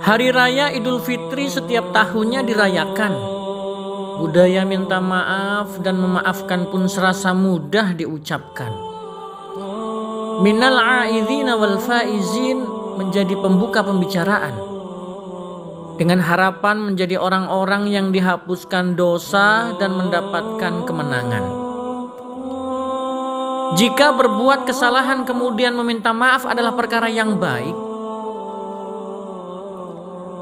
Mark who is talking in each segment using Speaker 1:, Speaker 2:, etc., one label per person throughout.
Speaker 1: Hari Raya Idul Fitri setiap tahunnya dirayakan. Budaya minta maaf dan memaafkan pun serasa mudah diucapkan. Minal a'idzina wal faizin menjadi pembuka pembicaraan, dengan harapan menjadi orang-orang yang dihapuskan dosa dan mendapatkan kemenangan. Jika berbuat kesalahan kemudian meminta maaf adalah perkara yang baik,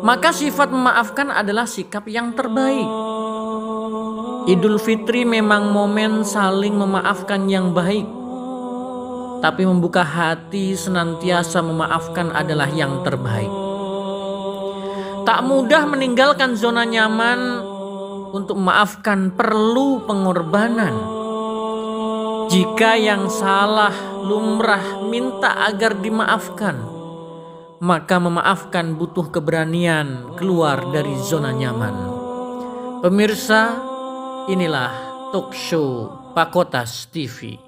Speaker 1: maka sifat memaafkan adalah sikap yang terbaik. Idul Fitri memang momen saling memaafkan yang baik, tapi membuka hati senantiasa memaafkan adalah yang terbaik. Tak mudah meninggalkan zona nyaman. Untuk memaafkan perlu pengorbanan. Jika yang salah lumrah minta agar dimaafkan, maka memaafkan butuh keberanian keluar dari zona nyaman. Pemirsa, inilah talk show Pakotas TV.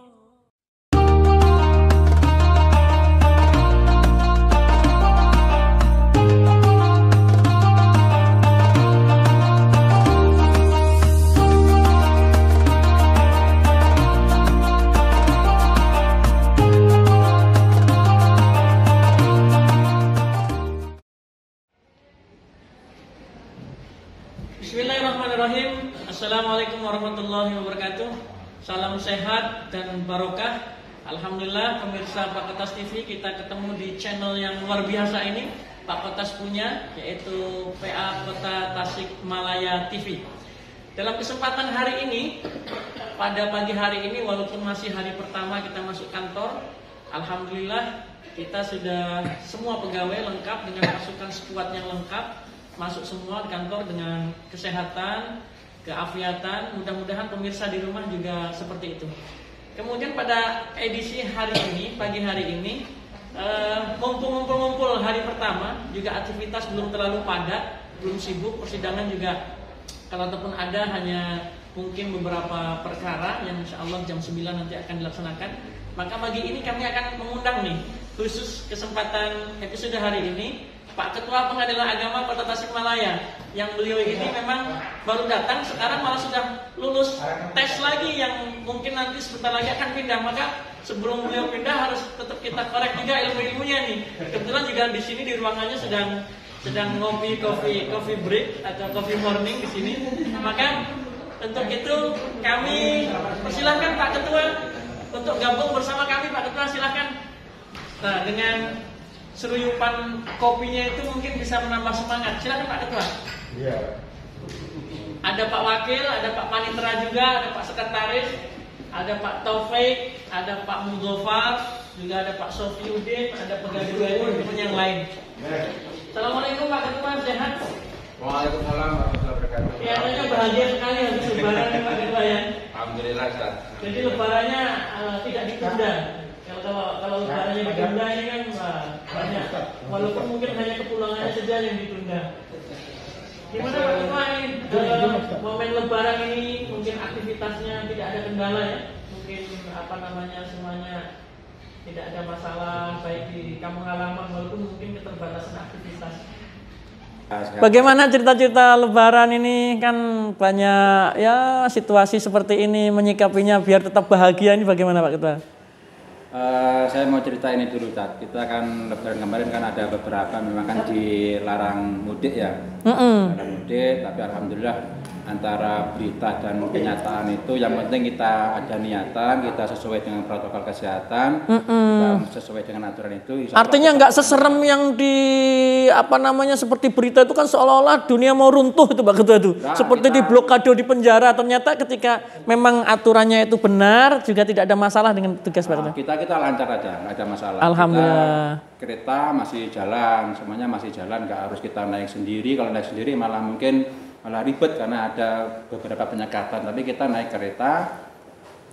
Speaker 1: Bismillahirrahmanirrahim. Assalamualaikum warahmatullahi wabarakatuh. Salam sehat dan barokah. Alhamdulillah pemirsa Pakotas TV, kita ketemu di channel yang luar biasa ini, Pakotas punya, yaitu PA Kota Tasikmalaya TV. Dalam kesempatan hari ini, pada pagi hari ini, walaupun masih hari pertama kita masuk kantor, alhamdulillah kita sudah semua pegawai lengkap dengan pasukan skuad yang lengkap. Masuk semua di kantor dengan kesehatan, keafiatan. Mudah-mudahan pemirsa di rumah juga seperti itu. Kemudian pada edisi hari ini, pagi hari ini, ngumpul hari pertama, juga aktivitas belum terlalu padat, belum sibuk. Persidangan juga kalau ataupun ada hanya mungkin beberapa perkara yang insya Allah jam 9 nanti akan dilaksanakan. Maka pagi ini kami akan mengundang nih, khusus kesempatan episode hari ini, Pak Ketua Pengadilan Agama Kota Tasikmalaya, yang beliau ini memang baru datang, sekarang malah sudah lulus tes lagi yang mungkin nanti sebentar lagi akan pindah. Maka sebelum beliau pindah harus tetap kita korek juga ilmu-ilmunya nih. Kebetulan juga di sini di ruangannya sedang ngopi coffee break atau coffee morning di sini. Maka untuk itu kami persilahkan Pak Ketua untuk gabung bersama kami. Pak Ketua silahkan. Nah, dengan seruyupan kopinya itu mungkin bisa menambah semangat. Silakan Pak Ketua. Iya. Ada Pak Wakil, ada Pak Panitera juga, ada Pak Sekretaris, ada Pak Taufik, ada Pak Mughafar, juga ada Pak Sofiuddin, ada pegawai dan yang lain. Assalamualaikum Pak Ketua, sehat?
Speaker 2: Waalaikumsalam warahmatullahi wabarakatuh.
Speaker 1: Kayaknya bahagia sekali habis lebaran Pak Ketua ya.
Speaker 2: Alhamdulillah Ustaz.
Speaker 1: Jadi lebarannya tidak ditunda. Kalau lebarannya ditunda ini kan banyak. Walaupun mungkin hanya kepulangannya saja yang ditunda. Gimana Pak Ketua ini? Momen lebaran ini mungkin aktivitasnya tidak ada kendala ya? Mungkin semuanya tidak ada masalah baik di kampung halaman walaupun mungkin keterbatasan aktivitas. Bagaimana cerita-cerita lebaran ini, kan banyak ya situasi seperti ini, menyikapinya biar tetap bahagia ini bagaimana Pak Ketua?
Speaker 2: Saya mau cerita ini dulu, Tat. Kita kan lebaran kemarin kan ada beberapa memang kan dilarang mudik ya. Larang mudik, tapi alhamdulillah antara berita dan kenyataan itu yang penting kita ada niatan, kita sesuai dengan protokol kesehatan, kita sesuai dengan aturan itu.
Speaker 1: Artinya nggak seserem yang di seperti berita itu kan seolah-olah dunia mau runtuh itu Pak Ketua itu.
Speaker 2: Nah,
Speaker 1: seperti di blokade di penjara, ternyata ketika memang aturannya itu benar juga tidak ada masalah dengan tugas Pak Ketua.
Speaker 2: Kita lancar aja, nggak ada masalah.
Speaker 1: Alhamdulillah.
Speaker 2: Kereta masih jalan, semuanya masih jalan, nggak harus kita naik sendiri. Kalau naik sendiri malah ribet karena ada beberapa penyekatan. Tapi kita naik kereta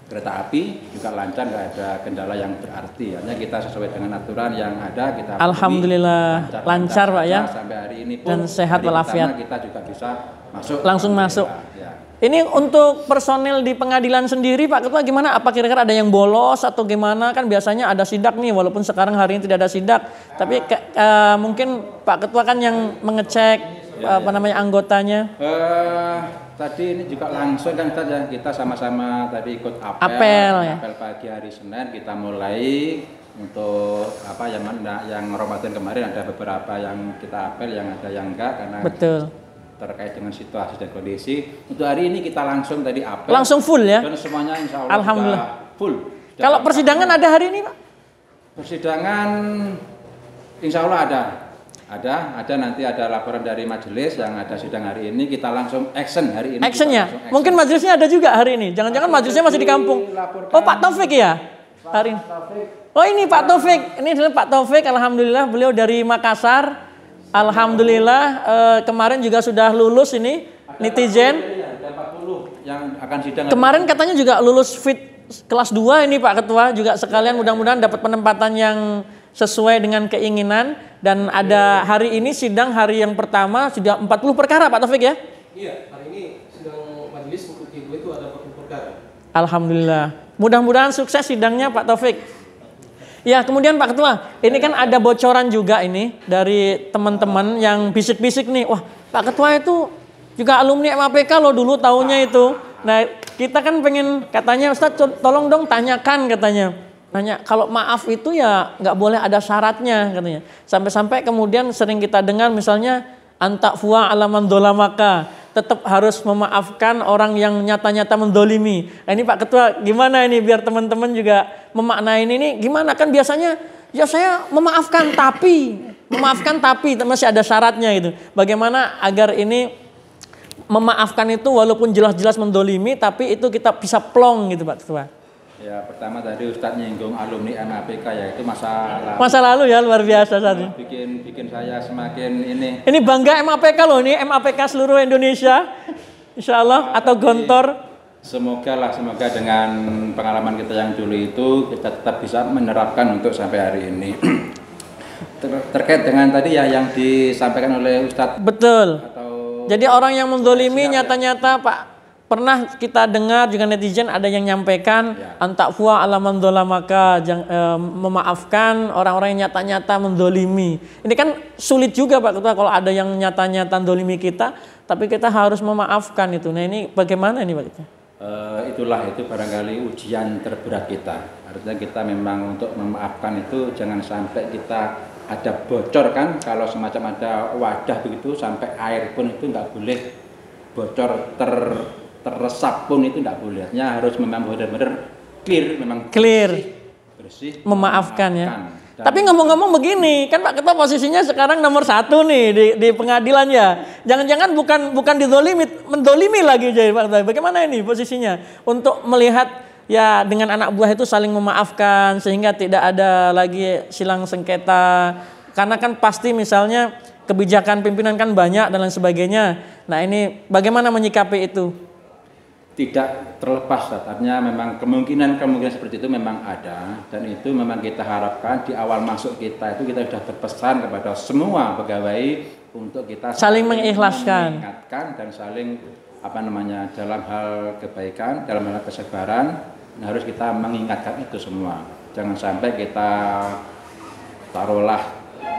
Speaker 2: api juga lancar, nggak ada kendala yang berarti. Hanya kita sesuai dengan aturan yang ada, kita
Speaker 1: alhamdulillah lancar Pak ya.
Speaker 2: Sampai hari ini pun
Speaker 1: dan sehat walafiat.
Speaker 2: Kita juga bisa masuk.
Speaker 1: Langsung masuk.
Speaker 2: Ya.
Speaker 1: Ini untuk personel di pengadilan sendiri Pak Ketua gimana? Apa kira-kira ada yang bolos atau gimana? Kan biasanya ada sidak nih, walaupun sekarang hari ini tidak ada sidak. Tapi mungkin Pak Ketua kan yang mengecek anggotanya.
Speaker 2: Tadi ini juga langsung kan kita sama-sama tadi ikut
Speaker 1: apel ya?
Speaker 2: Apel pagi hari Senin kita mulai untuk yang Ramadan kemarin ada beberapa yang kita apel, yang ada yang enggak karena
Speaker 1: betul.
Speaker 2: Terkait dengan situasi dan kondisi. Untuk hari ini kita langsung tadi apel.
Speaker 1: Langsung full ya?
Speaker 2: Dan semuanya insya Allah
Speaker 1: alhamdulillah
Speaker 2: full.
Speaker 1: Kalau persidangan ada hari ini Pak?
Speaker 2: Persidangan insya Allah ada nanti ada laporan dari majelis yang ada sidang hari ini, kita langsung action hari ini.
Speaker 1: Actionnya? Mungkin majelisnya ada juga hari ini, jangan-jangan majelisnya masih di kampung. Oh Pak Taufik ya? Hari ini. Oh ini Pak Taufik, ini adalah Pak Taufik, alhamdulillah beliau dari Makassar. Alhamdulillah kemarin juga sudah lulus ini netizen.
Speaker 2: Ada 40 yang akan sidang.
Speaker 1: Kemarin katanya juga lulus fit kelas 2 ini Pak Ketua, juga sekalian mudah-mudahan dapat penempatan yang sesuai dengan keinginan. Dan ada hari ini sidang hari yang pertama sudah 40 perkara Pak Taufik ya?
Speaker 3: Iya, hari ini sidang majelis untuk ibu itu ada 40 perkara.
Speaker 1: Alhamdulillah. Mudah-mudahan sukses sidangnya Pak Taufik. Ya, kemudian Pak Ketua, ini kan ada bocoran juga ini dari teman-teman yang bisik-bisik nih. Wah, Pak Ketua itu juga alumni MAPK loh dulu tahunnya itu. Nah, kita kan pengen katanya Ustaz tolong dong tanyakan katanya. Tanya, kalau maaf itu ya nggak boleh ada syaratnya katanya. Sampai-sampai kemudian sering kita dengar misalnya antakfuwa alaman dolamaka. Tetap harus memaafkan orang yang nyata-nyata mendolimi. Nah, ini Pak Ketua gimana ini biar teman-teman juga memaknai ini gimana? Kan biasanya ya saya memaafkan tapi masih ada syaratnya gitu. Bagaimana agar ini memaafkan itu walaupun jelas-jelas mendolimi tapi itu kita bisa plong gitu Pak Ketua.
Speaker 2: Ya pertama tadi Ustadz nyinggung alumni MAPK ya itu masa lalu.
Speaker 1: Masa lalu ya luar biasa tadi.
Speaker 2: Bikin saya semakin ini.
Speaker 1: Ini bangga MAPK loh, ini MAPK seluruh Indonesia, insya Allah atau Gontor.
Speaker 2: Semoga dengan pengalaman kita yang dulu itu kita tetap bisa menerapkan untuk sampai hari ini. Terkait dengan tadi ya yang disampaikan oleh Ustadz.
Speaker 1: Betul. Jadi orang yang mendolimi nyata-nyata Pak. Pernah kita dengar juga netizen ada yang nyampaikan antakfuwa alaman dolamaka, memaafkan orang-orang yang nyata-nyata mendolimi. Ini kan sulit juga Pak Ketua kalau ada yang nyata-nyata mendolimi kita, tapi kita harus memaafkan itu. Nah ini bagaimana ini Pak Ketua?
Speaker 2: Itu barangkali ujian terberat kita. Artinya kita memang untuk memaafkan itu jangan sampai kita ada bocor kan. Kalau semacam ada wadah begitu sampai air pun itu nggak boleh bocor terresap pun itu tidak boleh. Artinya harus memang benar-benar clear, bersih,
Speaker 1: memaafkan ya. Tapi ngomong-ngomong begini, kan Pak Ketua posisinya sekarang nomor 1 nih di pengadilan ya. Jangan-jangan bukan didolimi, mendolimi lagi jadi Pak Ketua. Bagaimana ini posisinya untuk melihat ya dengan anak buah itu saling memaafkan sehingga tidak ada lagi silang sengketa. Karena kan pasti misalnya kebijakan pimpinan kan banyak dan lain sebagainya. Nah ini bagaimana menyikapi itu?
Speaker 2: Tidak terlepas, artinya memang kemungkinan seperti itu memang ada dan itu memang kita harapkan di awal masuk kita itu kita sudah berpesan kepada semua pegawai untuk kita
Speaker 1: saling mengikhlaskan,
Speaker 2: mengingatkan dan saling dalam hal kebaikan, dalam hal kesabaran harus kita mengingatkan itu semua. Jangan sampai kita taruhlah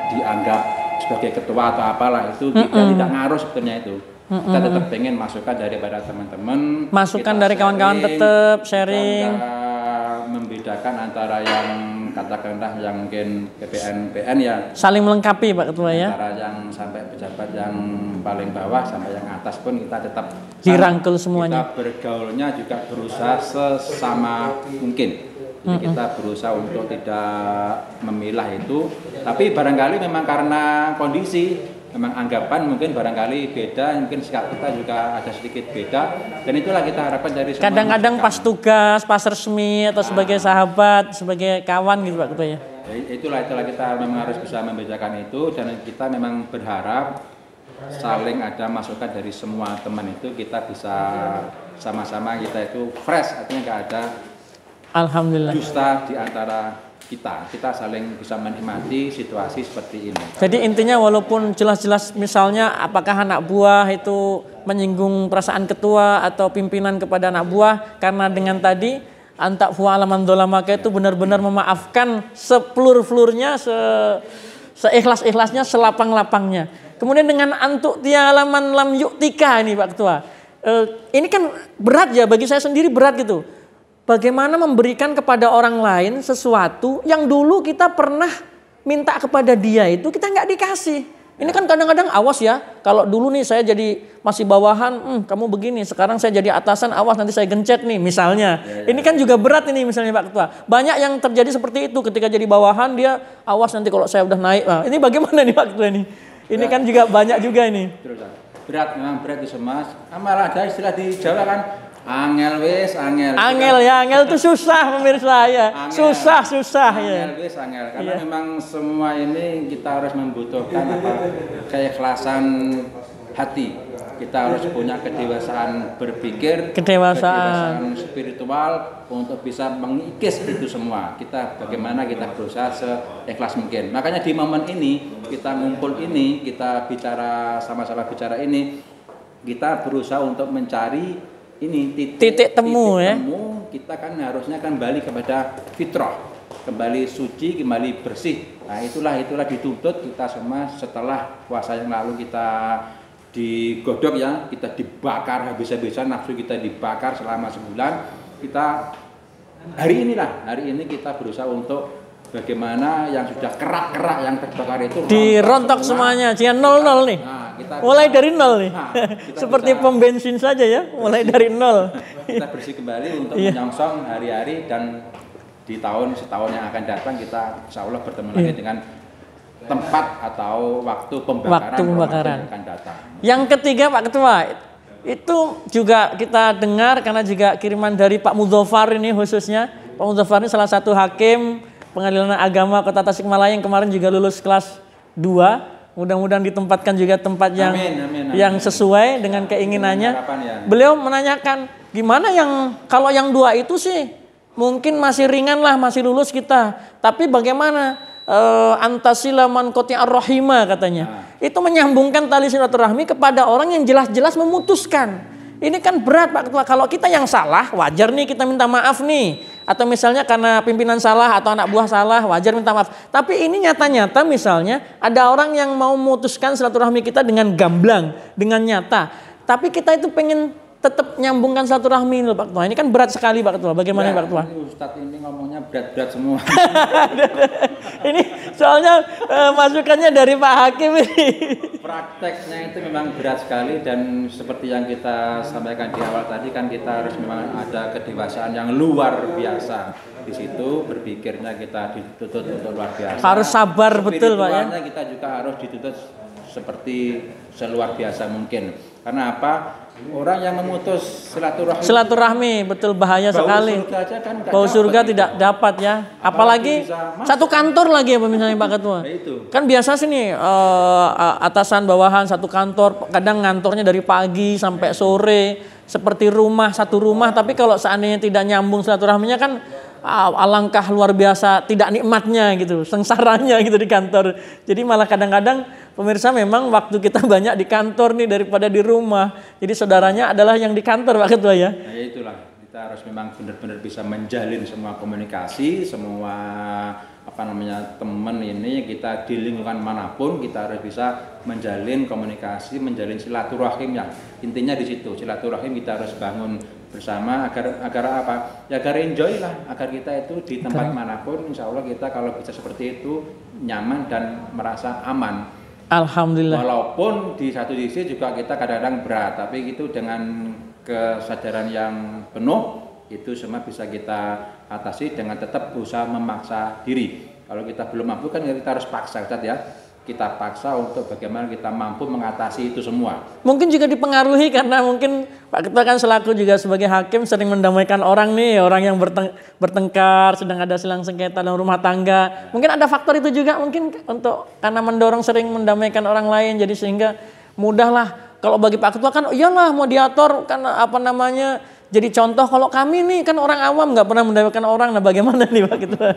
Speaker 2: dianggap sebagai ketua atau apalah itu tidak ngaruh sebetulnya itu. Kita tetap pengen masukan daripada teman-teman,
Speaker 1: masukan dari kawan-kawan tetap sharing,
Speaker 2: membedakan antara yang katakanlah yang mungkin PPN ya
Speaker 1: saling melengkapi Pak Ketua ya,
Speaker 2: antara yang sampai pejabat yang paling bawah sampai yang atas pun kita tetap
Speaker 1: dirangkul semuanya.
Speaker 2: Kita bergaulnya juga berusaha sesama mungkin. Jadi kita berusaha untuk tidak memilah itu, tapi barangkali memang karena kondisi, memang anggapan mungkin barangkali beda, mungkin sikap kita juga ada sedikit beda, dan itulah kita harapkan dari semua.
Speaker 1: Kadang-kadang pas tugas, pas resmi atau sebagai sahabat, sebagai kawan gitu Pak Ketua ya.
Speaker 2: Itulah kita memang harus bisa membedakan itu, dan kita memang berharap saling ada masukan dari semua teman itu kita bisa sama-sama kita itu fresh, artinya nggak ada
Speaker 1: alhamdulillah
Speaker 2: dusta di antara kita saling bisa menikmati situasi seperti ini.
Speaker 1: Jadi intinya walaupun jelas-jelas misalnya apakah anak buah itu menyinggung perasaan ketua atau pimpinan kepada anak buah, karena dengan tadi antak fu alaman dolamaka itu benar-benar memaafkan seplur-flurnya, seikhlas-ikhlasnya, selapang-lapangnya. Kemudian dengan antuk tia alaman lam yuktika ini Pak Ketua, ini kan berat ya, bagi saya sendiri berat gitu. Bagaimana memberikan kepada orang lain sesuatu yang dulu kita pernah minta kepada dia itu kita nggak dikasih. Ini kan kadang-kadang awas ya, kalau dulu nih saya jadi masih bawahan, kamu begini, sekarang saya jadi atasan, awas nanti saya gencet nih misalnya. Ini kan juga berat ini misalnya Pak Ketua. Banyak yang terjadi seperti itu ketika jadi bawahan, dia awas nanti kalau saya udah naik. Nah, ini bagaimana nih Pak Ketua ini? Ini kan juga banyak juga ini.
Speaker 2: Berat, memang berat itu Mas. Malah ada istilah di Jawa kan, angel wis, angel.
Speaker 1: Angel ya, angel itu susah pemirsa ya. Susah ya.
Speaker 2: Angel wis, angel. Karena memang semua ini kita harus membutuhkan keikhlasan hati. Kita harus punya kedewasaan berpikir, kedewasaan spiritual untuk bisa mengikis itu semua. Bagaimana kita berusaha seikhlas mungkin. Makanya di momen ini, kita ngumpul ini, kita bicara sama-sama bicara ini, kita berusaha untuk mencari ini titik temu ya. Kita kan harusnya kembali kepada fitrah, kembali suci, kembali bersih. Nah itulah dituntut kita semua setelah puasa yang lalu kita digodok ya, kita dibakar habis-habisan, nafsu kita dibakar selama sebulan. Kita hari ini kita berusaha untuk bagaimana yang sudah kerak-kerak yang terbakar itu
Speaker 1: dirontok semuanya, jangan nol nih.
Speaker 2: Nah,
Speaker 1: mulai dari nol nih. Seperti pom bensin saja ya, mulai dari nol.
Speaker 2: Kita bersih kembali untuk menyongsong hari-hari, dan di setahun yang akan datang kita insya Allah bertemu lagi dengan tempat atau waktu pembakaran yang akan datang. Yang ketiga Pak Ketua, itu juga kita dengar karena juga kiriman dari Pak Mudhofar ini khususnya. Pak Mudhofar ini salah satu hakim Pengadilan Agama Kota Tasikmalaya yang kemarin juga lulus kelas 2. Mudah-mudahan ditempatkan juga tempat yang yang sesuai dengan keinginannya. Beliau menanyakan gimana kalau yang 2 itu sih mungkin masih ringan lah, masih lulus kita. Tapi bagaimana antasila man qati'ar rahima katanya. Itu menyambungkan tali silaturahmi kepada orang yang jelas-jelas memutuskan. Ini kan berat Pak Ketua. Kalau kita yang salah, wajar nih kita minta maaf nih. Atau misalnya karena pimpinan salah atau anak buah salah, wajar minta maaf. Tapi ini nyata-nyata misalnya ada orang yang mau memutuskan silaturahmi kita dengan gamblang, dengan nyata. Tapi kita itu pengen tetap nyambungkan silaturahmi loh Pak Ketua. Ini kan berat sekali Pak Ketua. Bagaimana Pak Ketua? Ustadz ini ngomongnya berat-berat semua.
Speaker 1: Ini soalnya masukannya dari Pak Hakim ini.
Speaker 2: Prakteknya itu memang berat sekali, dan seperti yang kita sampaikan di awal tadi kan kita harus memang ada kedewasaan yang luar biasa. Di situ berpikirnya kita dituntut untuk luar biasa. Harus sabar betul Pak ya. Kita juga harus dituntut seperti seluar biasa mungkin. Karena apa? Orang yang memutus silaturahmi betul bahaya sekali. Bau surga tidak dapat ya. Apalagi satu kantor lagi ya misalnya Pak Ketua. Kan biasa sih nih atasan bawahan satu kantor, kadang ngantornya dari pagi sampai sore seperti satu rumah. Tapi kalau seandainya tidak nyambung silaturahminya kan alangkah luar biasa tidak nikmatnya gitu, sengsaranya gitu di kantor. Jadi malah kadang-kadang pemirsa memang waktu kita banyak di kantor nih daripada di rumah. Jadi saudaranya adalah yang di kantor Pak Ketua ya. Nah itulah, kita harus memang benar-benar bisa menjalin semua komunikasi, semua teman ini kita di lingkungan manapun kita harus bisa menjalin komunikasi, menjalin silaturahim ya. Intinya di situ, silaturahim kita harus bangun bersama agar apa? Ya agar enjoy lah, agar kita itu di tempat manapun insya Allah kita kalau bisa seperti itu nyaman dan merasa aman. Alhamdulillah. Walaupun di satu sisi juga kita kadang-kadang berat, tapi itu dengan kesadaran yang penuh itu semua bisa kita atasi dengan tetap berusaha memaksa diri. Kalau kita belum mampu kan kita harus paksa Ustaz ya. Kita paksa untuk bagaimana kita mampu mengatasi itu semua. Mungkin juga dipengaruhi karena mungkin Pak Ketua kan selaku juga sebagai hakim sering mendamaikan orang nih, orang yang bertengkar, sedang ada silang sengketa dalam rumah tangga. Mungkin ada faktor itu juga mungkin untuk karena mendorong sering mendamaikan orang lain, jadi sehingga mudahlah. Kalau bagi Pak Ketua kan iyalah mediator kan jadi contoh. Kalau kami nih kan orang awam nggak pernah mendamaikan orang. Nah bagaimana nih Pak Ketua?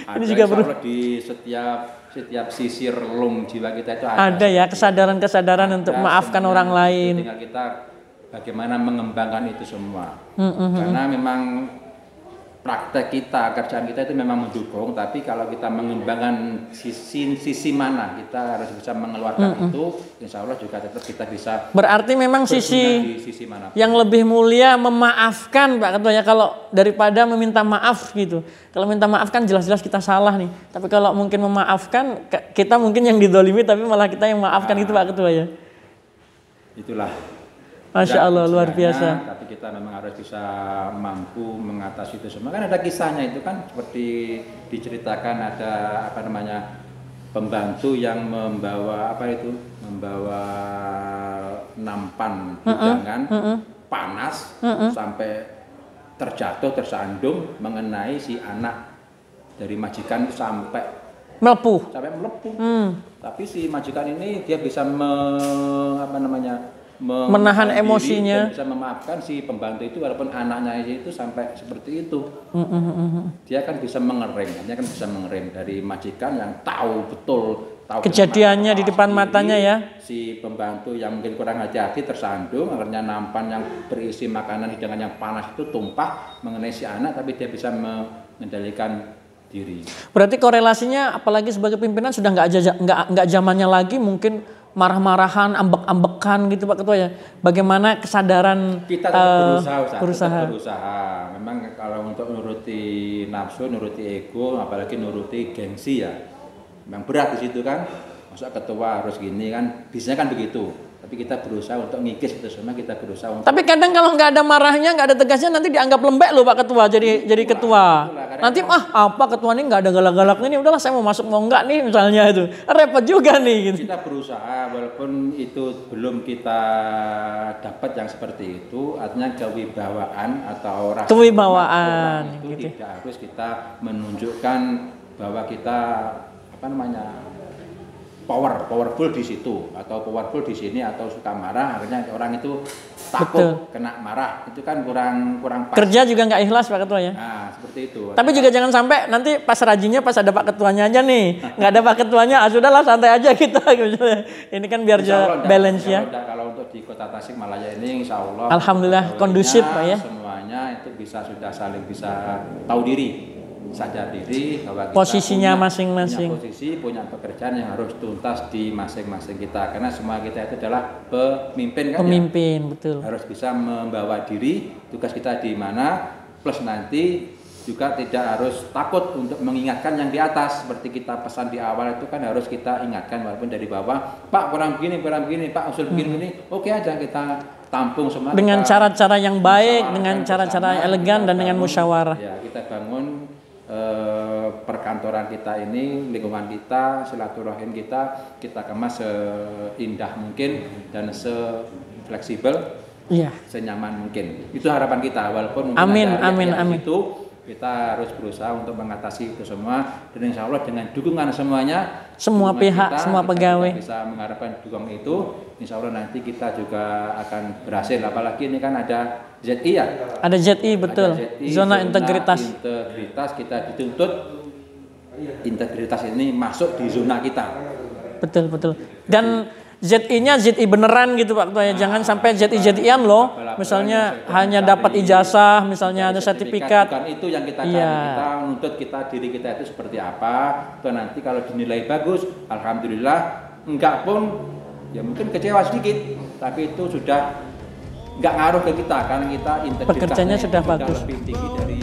Speaker 2: Ada,
Speaker 1: juga
Speaker 2: insya Allah di setiap sisi relung jiwa kita itu
Speaker 1: ada ya kesadaran untuk memaafkan
Speaker 2: semuanya.
Speaker 1: orang lain.
Speaker 2: Tinggal kita bagaimana mengembangkan itu semua. Karena memang praktek kita, kerjaan kita itu memang mendukung, tapi kalau kita mengembangkan sisi mana kita harus bisa mengeluarkan itu, insya Allah juga tetap kita bisa.
Speaker 1: Berarti memang
Speaker 2: di
Speaker 1: sisi
Speaker 2: mana
Speaker 1: yang lebih mulia memaafkan Pak Ketua ya, kalau daripada meminta maaf gitu. Kalau minta maaf kan jelas-jelas kita salah nih. Tapi kalau mungkin memaafkan, kita mungkin yang didolimi tapi malah kita yang maafkan itu Pak Ketua ya.
Speaker 2: Itulah.
Speaker 1: Masya Allah, luar biasa.
Speaker 2: Tapi kita memang harus bisa mampu mengatasi itu semua. Kan ada kisahnya itu kan, seperti diceritakan ada pembantu yang membawa membawa nampan hidangan panas sampai tersandung mengenai si anak dari majikan sampai melepuh. Tapi si majikan ini dia bisa menahan emosinya, bisa memaafkan si pembantu itu walaupun anaknya itu sampai seperti itu. Dia kan bisa mengerem, dari majikan yang tahu kejadiannya di depan matanya ya. Si pembantu yang mungkin kurang hati-hati tersandung, akhirnya nampan yang berisi makanan hidangan yang panas itu tumpah mengenai si anak, tapi dia bisa mengendalikan diri. Berarti korelasinya apalagi sebagai pimpinan sudah nggak zamannya lagi mungkin marah-marahan, ambek-ambekan gitu Pak Ketua ya. Bagaimana kesadaran kita tetap berusaha. Memang kalau untuk nuruti nafsu, nuruti ego, apalagi nuruti gengsi ya, memang berat di situ kan. Masa ketua harus gini kan, biasanya kan begitu. Tapi kita berusaha untuk ngikis itu semua, kita berusaha untuk. Tapi kadang kalau nggak ada marahnya, nggak ada tegasnya, nanti dianggap lembek loh Pak Ketua, jadi ketua. Nanti apa ketua ini nggak ada galak-galaknya nih, udahlah saya mau masuk mau nggak nih misalnya itu, repot juga nih. Gitu. Kita berusaha walaupun itu belum kita dapat yang seperti itu, artinya kewibawaan atau rasa kewibawaan itu gitu. Tidak harus kita menunjukkan bahwa kita powerful di situ atau powerful di sini atau suka marah, akhirnya orang itu takut kena marah, itu kan kurang pas. Kerja juga nggak ikhlas Pak Ketua ya. Nah seperti itu. Tapi juga jangan sampai nanti pas rajinnya pas ada Pak Ketuanya aja nih, nggak ada Pak Ketuanya, sudahlah santai aja kita. Ini kan biar balance ya. Kalau untuk di Kota Tasikmalaya ini, insya Allah. Alhamdulillah kondusif Pak ya. Semuanya itu sudah saling bisa tahu diri. Sadar diri bahwa kita posisinya masing-masing, punya pekerjaan yang harus tuntas di masing-masing kita, karena semua kita itu adalah pemimpin kan, betul, harus bisa membawa diri, tugas kita di mana, plus nanti juga tidak harus takut untuk mengingatkan yang di atas, seperti kita pesan di awal itu kan harus kita ingatkan walaupun dari bawah, Pak kurang begini Pak usul begini, oke aja kita tampung semua dengan cara-cara yang baik, dengan cara-cara elegan dan dengan musyawarah. Ya, kita bangun perkantoran kita ini, lingkungan kita, silaturahim kita kemas seindah mungkin dan sefleksibel, senyaman mungkin. Itu harapan kita, walaupun amin. Itu kita harus berusaha untuk mengatasi itu semua, dan insya Allah dengan dukungan semua pihak, semua pegawai kita bisa mengharapkan dukungan itu, insya Allah nanti kita juga akan berhasil. Apalagi ini kan ada ZI ya. Ada ZI betul. Ada ZI, zona integritas. Kita dituntut integritas ini masuk di zona kita. Betul. Dan ZI-nya ZI beneran gitu Pak Ketua ya. Jangan sampai ZI-ZI-an loh. Misalnya hanya dapat ijazah, misalnya ada sertifikat. Bukan itu yang kita cari. Kita menuntut diri kita itu seperti apa. Itu nanti kalau dinilai bagus, alhamdulillah. Enggak pun ya mungkin kecewa sedikit, tapi itu sudah nggak ngaruh ke kita karena kita integritasnya sudah bagus, lebih tinggi dari